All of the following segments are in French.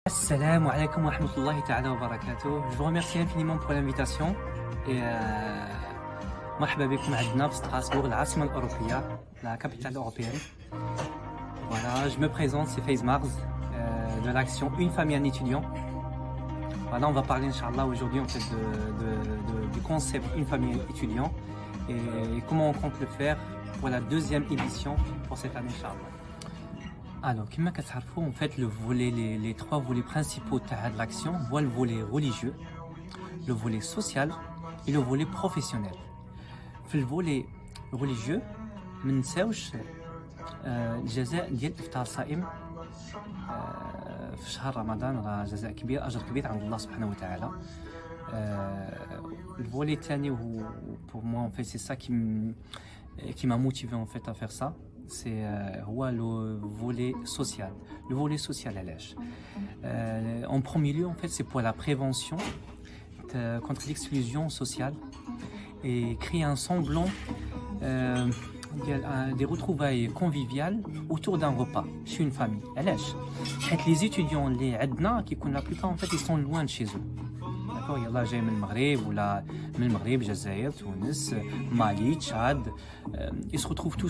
Assalamu alaikum wa rahmatullahi ta'ala wa barakatuh. Je vous remercie infiniment pour l'invitation et مرحبا بكم عندنا في ستراسبورغ العاصمة الأوروبية la capitale européenne. Voilà, je me présente, c'est Faiz Marz de l'action Une famille, un étudiant. Voilà, on va parler Inch'Allah aujourd'hui en fait du concept Une famille, un étudiant et comment on compte le faire pour la deuxième édition pour cette année Inch'Allah. Alors, comme vous savez, en fait, les trois volets principaux de l'action, voient le volet religieux, le volet social et le volet professionnel. Dans le volet religieux, ما ننساوش الجزاء ديال الافطار صائم في شهر رمضان راه جزاء كبير اجر كبير عند الله سبحانه وتعالى. Le volet الثاني pour moi en fait c'est ça qui m'a motivé en fait à faire ça. C'est le volet social. Le volet social علاش en premier lieu en fait c'est pour la prévention contre l'exclusion sociale et créer un semblant des retrouvailles conviviales autour d'un repas chez une famille. علاش حيت les étudiants اللي عندنا كيكون la plupart en fait ils sont loin de chez eux. D'accord, يلا جاي من المغرب ولا من المغرب الجزائر تونس مالي تشاد ils se retrouvent tout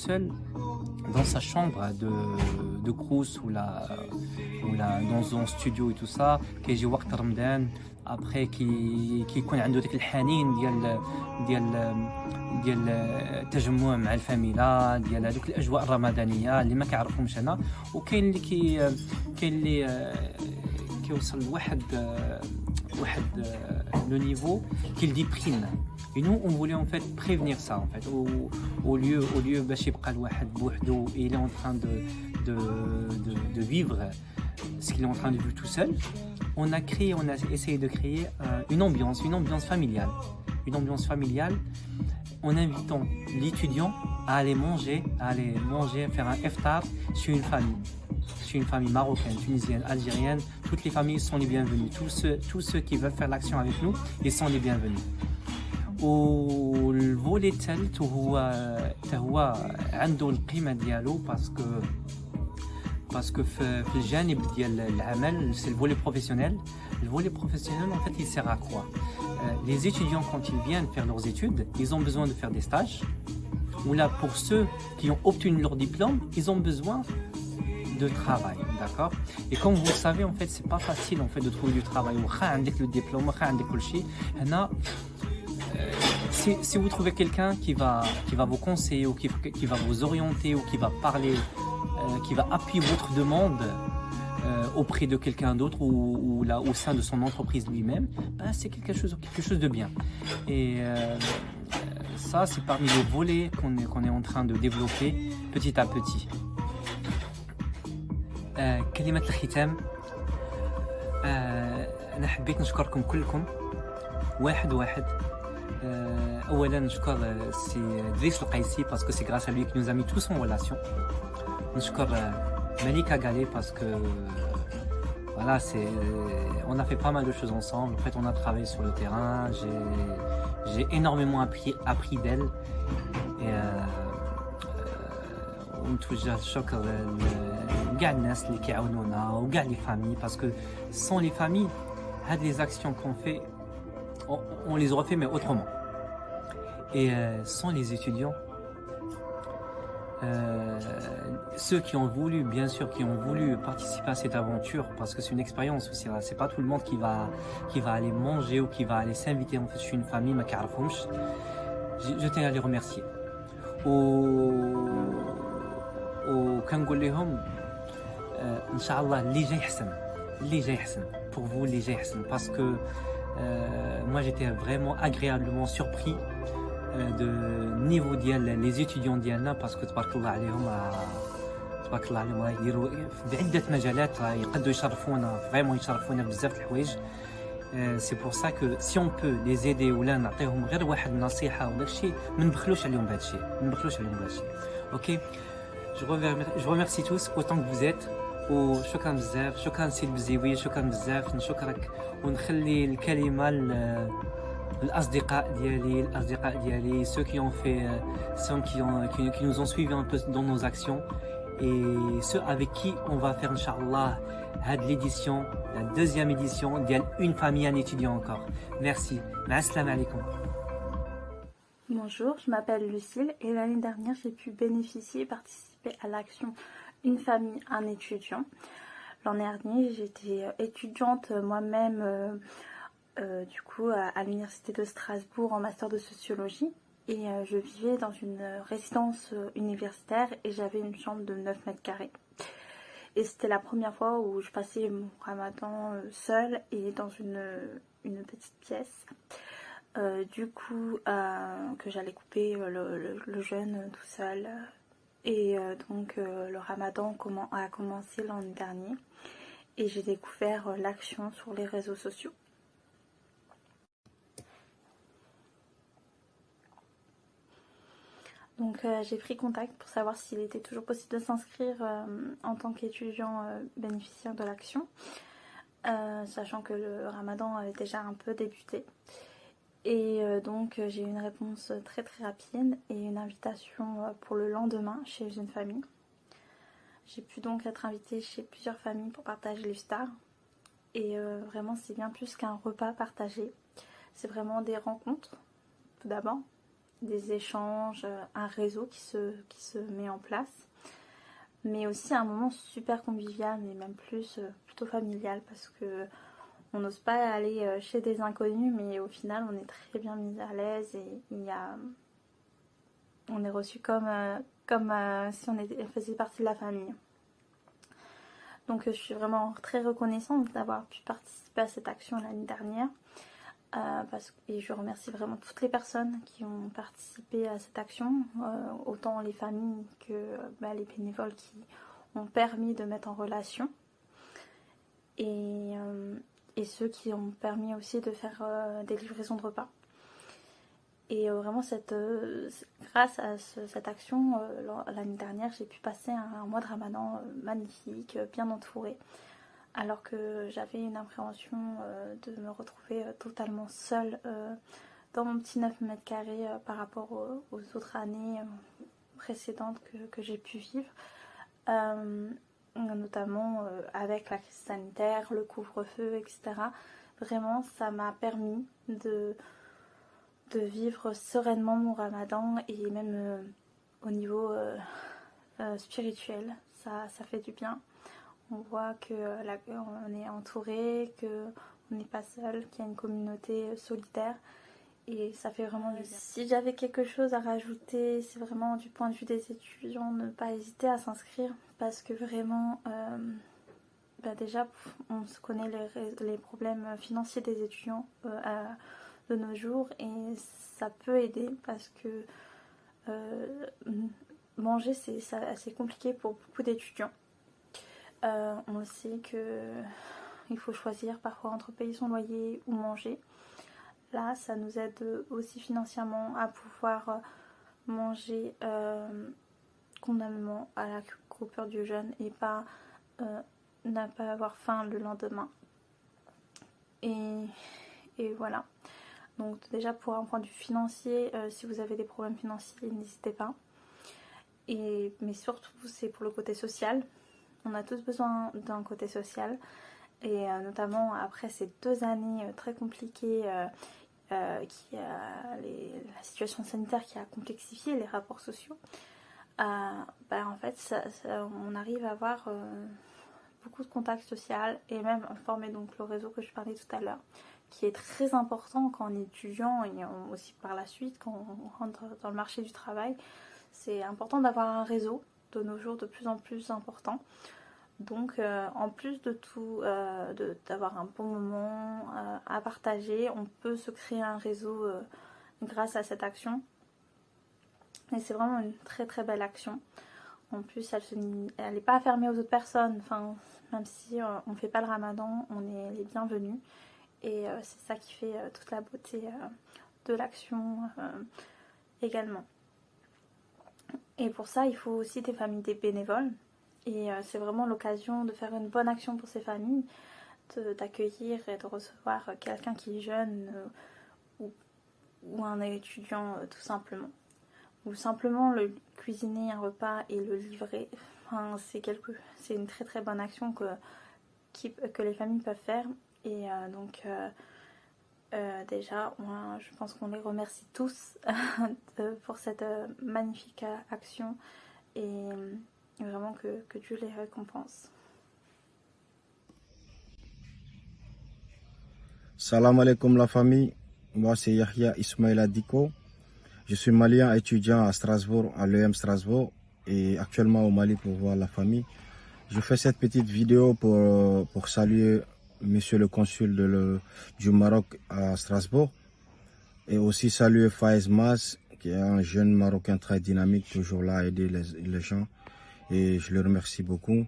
seul dans sa chambre de crous ou dans un studio et tout ça كيجي وقت رمضان après كيكون عنده داك الحنين ديال التجمع مع الفاميلا ديال هذوك الاجواء الرمضانيه اللي ما كيعرفهمش انا وكاين اللي كيوصل لواحد le niveau qu'il déprime. Et nous on voulait en fait prévenir ça en fait au lieu باش يبقى الواحد بوحدو et il est en train de vivre ce qu'il est en train de vivre tout seul. On a essayé de créer une ambiance familiale en invitant l'étudiant à aller manger, faire un iftar chez une famille marocaine, tunisienne, algérienne. Toutes les familles sont les bienvenues. Tous ceux qui veulent faire l'action avec nous, ils sont les bienvenus. والفولي الثالث هو عنده القيمة ديالو parce que في الجانب ديال العمل c'est le volet professionnel. Le volet professionnel en fait il sert à quoi? Les étudiants quand ils viennent faire leurs études, ils ont besoin de faire des stages. Ou là pour ceux qui ont obtenu leur diplôme, ils ont besoin de travail, d'accord? Et comme vous le savez en fait c'est pas facile en fait de trouver du travail. واخا عندك le diplôme, واخا عندك كل شيء. هنا si vous trouvez quelqu'un qui va vous conseiller ou qui va vous orienter ou qui va parler qui va appuyer votre demande auprès de quelqu'un d'autre ou là au sein de son entreprise lui-même, c'est quelque chose de bien. Et ça, c'est parmi les volets qu'on est en train de développer petit à petit. كلمة الختام أنا حبيت نشكركم كلكم واحد. أولا نشكر سي دريس القيسي parce que c'est grâce à lui qui nous a mis tous en relation. نشكر Malika Galé parce que voilà, on a fait pas mal de choses ensemble. En fait, on a travaillé sur le terrain. J'ai énormément appris d'elle. Et ونتوجه الشكر لكاع الناس اللي كيعاونونا وكاع les familles parce que sans les familles, هاد les actions qu'on fait, on les aurait fait mais autrement. Et sans les étudiants, ceux qui ont voulu, bien sûr, qui ont voulu participer à cette aventure, parce que c'est une expérience aussi, c'est pas tout le monde qui va aller manger ou qui va aller s'inviter en fait chez une famille, ما كيعرفهمش. Je tiens à les remercier. وكنقول لهم ان شاء الله اللي جاي يحسن pour vous, اللي جاي يحسن parce que moi j'étais vraiment agréablement surpris de niveau ديال les étudiants ديالنا parce que تبارك الله عليهم يديروا بعده مجالات يقدروا يشرفونا بزاف الحوايج. C'est pour ça que si on peut les aider ولا نعطيهم غير واحد النصيحه ولا شي ما نبخلوش عليهم بهذا الشيء. OK, je remercie tous autant que vous êtes. وشكرا بزاف، شكرا سي البزيوي، شكرا بزاف، نشكرك ونخلي الكلمه الأصدقاء ديالي ceux qui nous ont suivis un peu dans nos actions et ceux avec qui on va faire, Inch'Allah, l'édition, la deuxième édition d'Une famille, un étudiant encore. Merci. Assalamu alaikum. Bonjour, je m'appelle Lucille et l'année dernière j'ai pu bénéficier et participer à l'action Une famille, un étudiant. L'an dernier j'étais étudiante moi-même du coup à l'université de Strasbourg en master de sociologie et je vivais dans une résidence universitaire et j'avais une chambre de 9 mètres carrés. Et c'était la première fois où je passais mon ramadan seule et dans une petite pièce. Du coup, que j'allais couper le jeûne tout seul. Et donc, le ramadan a commencé l'an dernier. Et j'ai découvert l'action sur les réseaux sociaux. Donc, j'ai pris contact pour savoir s'il était toujours possible de s'inscrire en tant qu'étudiant bénéficiaire de l'action. Sachant que le ramadan avait déjà un peu débuté. Et donc j'ai eu une réponse très très rapide et une invitation pour le lendemain chez une famille. J'ai pu donc être invitée chez plusieurs familles pour partager l'iftar. Et vraiment c'est bien plus qu'un repas partagé. C'est vraiment des rencontres, tout d'abord, des échanges, un réseau qui se met en place. Mais aussi un moment super convivial, mais même plus plutôt familial parce que on n'ose pas aller chez des inconnus, mais au final, on est très bien mis à l'aise et on est reçu comme si on faisait partie de la famille. Donc je suis vraiment très reconnaissante d'avoir pu participer à cette action l'année dernière. Et je remercie vraiment toutes les personnes qui ont participé à cette action, autant les familles que les bénévoles qui ont permis de mettre en relation. Et ceux qui ont permis aussi de faire des livraisons de repas. Et vraiment, grâce à cette action, l'année dernière, j'ai pu passer un mois de ramadan magnifique, bien entouré, alors que j'avais une appréhension de me retrouver totalement seule dans mon petit 9 mètres carrés par rapport aux autres années précédentes que j'ai pu vivre. Notamment avec la crise sanitaire, le couvre-feu, etc. Vraiment, ça m'a permis de vivre sereinement mon ramadan et même au niveau spirituel, ça fait du bien. On voit qu'on est entouré, qu'on n'est pas seul, qu'il y a une communauté solidaire. Et ça fait vraiment du bien. Si j'avais quelque chose à rajouter, c'est vraiment du point de vue des étudiants, ne pas hésiter à s'inscrire parce que vraiment, déjà, on se connaît les problèmes financiers des étudiants de nos jours et ça peut aider parce que manger c'est assez compliqué pour beaucoup d'étudiants. On le sait qu'il faut choisir parfois entre payer son loyer ou manger. Là, ça nous aide aussi financièrement à pouvoir manger convenablement à la coupure du jeûne et pas ne pas avoir faim le lendemain. Et voilà. Donc déjà pour un point de vue financier, si vous avez des problèmes financiers, n'hésitez pas. Mais surtout, c'est pour le côté social. On a tous besoin d'un côté social. Et notamment après ces 2 années très compliquées, la situation sanitaire qui a complexifié les rapports sociaux, en fait on arrive à avoir beaucoup de contacts sociaux et même former donc le réseau que je parlais tout à l'heure, qui est très important quand on est étudiant et aussi par la suite quand on rentre dans le marché du travail. C'est important d'avoir un réseau de nos jours de plus en plus important. Donc en plus de tout, d'avoir un bon moment à partager, on peut se créer un réseau grâce à cette action. Et c'est vraiment une très très belle action. En plus, elle n'est pas fermée aux autres personnes. Enfin, même si on ne fait pas le ramadan, on est les bienvenus. Et c'est ça qui fait toute la beauté de l'action également. Et pour ça, il faut aussi des familles, des bénévoles. Et c'est vraiment l'occasion de faire une bonne action pour ces familles, d'accueillir et de recevoir quelqu'un qui est jeune ou un étudiant tout simplement. Ou simplement le cuisiner un repas et le livrer. enfin, c'est une très très bonne action que les familles peuvent faire. Et déjà, moi, je pense qu'on les remercie tous pour cette magnifique action et vraiment que Dieu les récompense. Salam alaikum la famille, moi c'est Yahya Ismaila Diko. Je suis malien étudiant à Strasbourg, à l'EM Strasbourg et actuellement au Mali pour voir la famille. Je fais cette petite vidéo pour saluer monsieur le consul du Maroc à Strasbourg et aussi saluer Faiz Mas qui est un jeune Marocain très dynamique, toujours là à aider les gens et je le remercie beaucoup.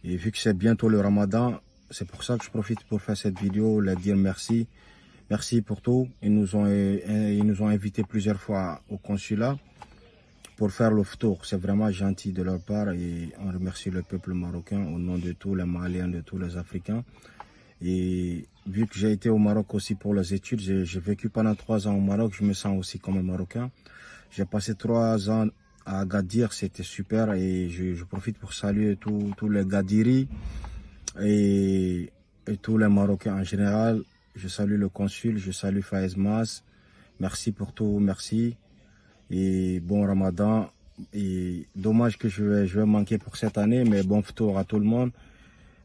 Et vu que c'est bientôt le Ramadan, c'est pour ça que je profite pour faire cette vidéo, leur dire merci. Merci pour tout. Ils nous ont invités plusieurs fois au consulat pour faire le tour. C'est vraiment gentil de leur part et on remercie le peuple marocain au nom de tous les Maliens, de tous les Africains. Et vu que j'ai été au Maroc aussi pour les études, j'ai vécu pendant 3 ans au Maroc, je me sens aussi comme un Marocain. J'ai passé 3 ans à Agadir, c'était super et je profite pour saluer tous les Gadiris et tous les Marocains en général. Je salue le consul, je salue Faiz Mas. Merci pour tout, merci. Et bon Ramadan. Et dommage que je vais manquer pour cette année, mais bon ftour à tout le monde.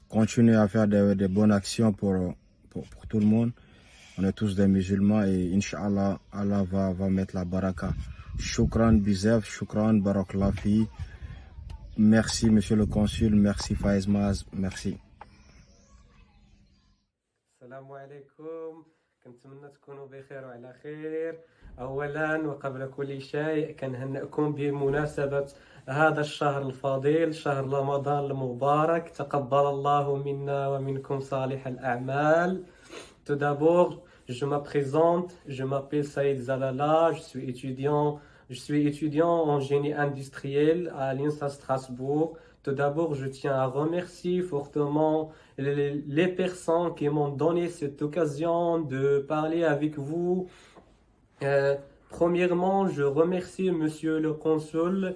Continuez à faire des bonnes actions pour tout le monde. On est tous des musulmans et Inch'Allah, Allah va mettre la baraka. Shukran Bizef, shukran Barak Lafi. Merci monsieur le consul, merci Faiz Mas, merci. السلام عليكم. كنتمنى تكونوا بخير وعلى خير. اولا وقبل كل شيء كنهنئكم بمناسبه هذا الشهر الفضيل، شهر رمضان المبارك. تقبل الله منا ومنكم صالح الاعمال. Tout d'abord, je me présente, je m'appelle Saïd Zalala, je suis étudiant en génie industriel à l'INSA Strasbourg. Tout d'abord, je tiens à remercier fortement les personnes qui m'ont donné cette occasion de parler avec vous. Premièrement, je remercie Monsieur le consul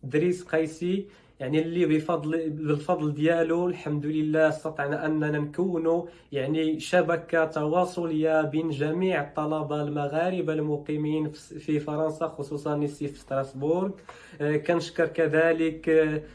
Driss Qaisi. يعني اللي بالفضل ديالو الحمد لله استطعنا أننا نكونوا يعني شبكة تواصلية بين جميع الطلبة المغاربة المقيمين في فرنسا، خصوصا السي في ستراسبورغ. كنشكر كذلك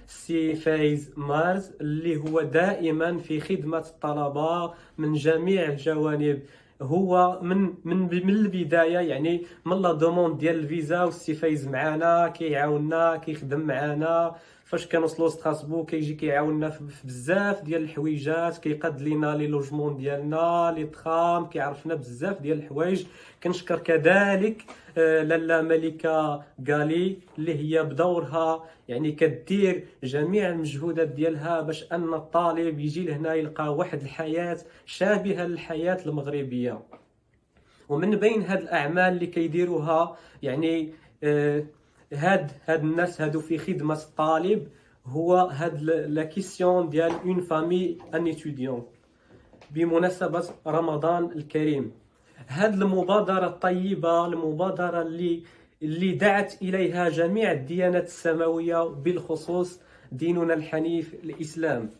السي فايز مارز اللي هو دائما في خدمة الطلبة من جميع الجوانب. هو من البدايه يعني من لا دوموند ديال الفيزا والسي فايز معانا كيعاوننا كيخدم معانا فاش كنوصلوا ستراسبورغ كيجي كيعاوننا في بزاف ديال الحويجات كيقاد لينا لي لوجمون ديالنا لي ترام كيعرفنا بزاف ديال الحوايج. كنشكر كذلك لاله ملكه غالي اللي هي بدورها يعني كدير جميع المجهودات ديالها باش ان الطالب يجي لهنا يلقى واحد الحياه شابهه للحياه المغربيه. ومن بين هاد الاعمال اللي كيديروها يعني هاد الناس هادو في خدمه الطالب هو هاد لا كيسيون ديال اون فامي ان ايتوديون بمناسبه رمضان الكريم. هاد المبادره الطيبه، المبادره اللي دعت اليها جميع الديانات السماويه بالخصوص ديننا الحنيف الاسلام.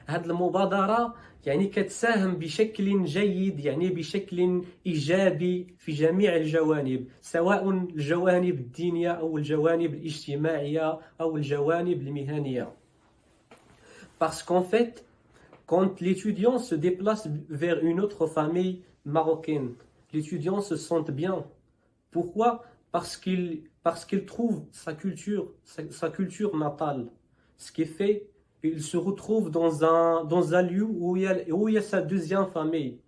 هاد المبادره يعني كتساهم بشكل جيد يعني بشكل إيجابي في جميع الجوانب، سواء الجوانب الدينية أو الجوانب الاجتماعية أو الجوانب المهنية. Parce qu'en fait, quand l'étudiant se déplace vers une autre famille marocaine, l'étudiant se sent bien. Pourquoi? Parce qu'il trouve sa culture natale. Ce qui fait il se retrouve dans un lieu où il y a sa deuxième famille.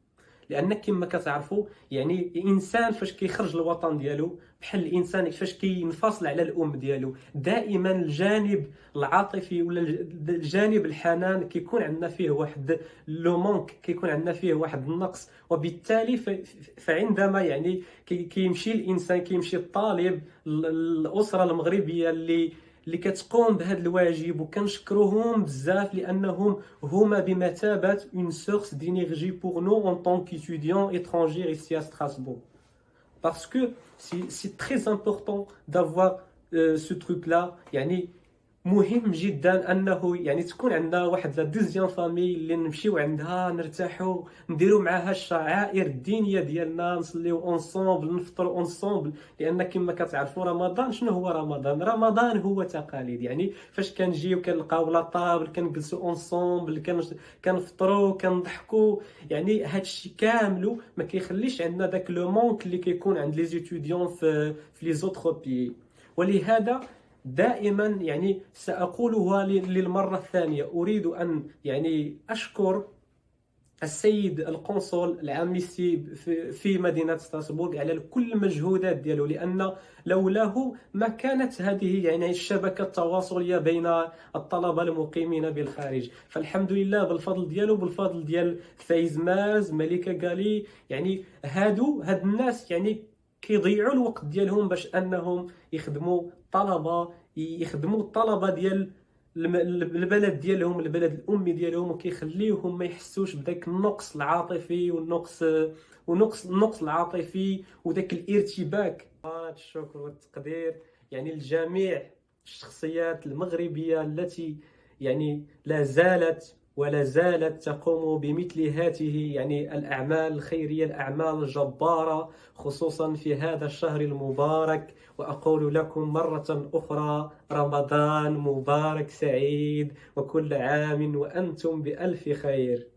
لان كما كتعرفوا يعني الانسان فاش كيخرج الوطن ديالو بحال الانسان فاش كينفصل على الام ديالو دائما الجانب العاطفي ولا الجانب الحنان كيكون عندنا فيه واحد لو مونك، كيكون عندنا فيه واحد النقص. وبالتالي فعندما يعني كيمشي الانسان كيمشي الطالب الاسره المغربيه اللي كتقوم بهذا الواجب وكنشكروهم بزاف لانهم هما بمثابه une source d'énergie pour nous en tant qu'étudiants étrangers ici à Strasbourg. Parce que c'est très important d'avoir ce truc là يعني مهم جدا انه يعني تكون عندنا واحد لا دوزيام فامي اللي نمشيو عندها نرتاحوا نديروا معاها الشعائر الدينيه ديالنا، نصليو اونصومبل، نفطروا اونصومبل. لان كما كتعرفوا رمضان شنو هو رمضان؟ رمضان هو تقاليد. يعني فاش كنجيو كنلقاو لا طابل كنجلسوا اونصومبل كنفطروا كنضحكوا، يعني هادشي كامل ما كيخليش عندنا داك لو مونك اللي كيكون عند لي ستوديون في لي زوتر بيي. ولهذا دائما يعني سأقولها للمرة الثانية، أريد أن يعني أشكر السيد القنصل العاميسي في مدينة ستراسبورغ على كل المجهودات ديالو، لأن لولاه ما كانت هذه يعني الشبكة التواصلية بين الطلبة المقيمين بالخارج. فالحمد لله بالفضل ديالو، بالفضل ديال فايز ماز، ملكة قالي، يعني هاد الناس يعني كيضيعوا الوقت ديالهم باش انهم يخدموا الطلبه ديال البلد ديالهم، البلد الامي ديالهم، وكيخليوهم ما يحسوش بداك النقص العاطفي والنقص العاطفي وداك الارتباك. الشكر والتقدير يعني لجميع الشخصيات المغربيه التي يعني لا زالت ولا زالت تقوم بمثل هذه يعني الأعمال الخيرية، الأعمال الجبارة، خصوصا في هذا الشهر المبارك. وأقول لكم مرة أخرى رمضان مبارك سعيد، وكل عام وأنتم بألف خير.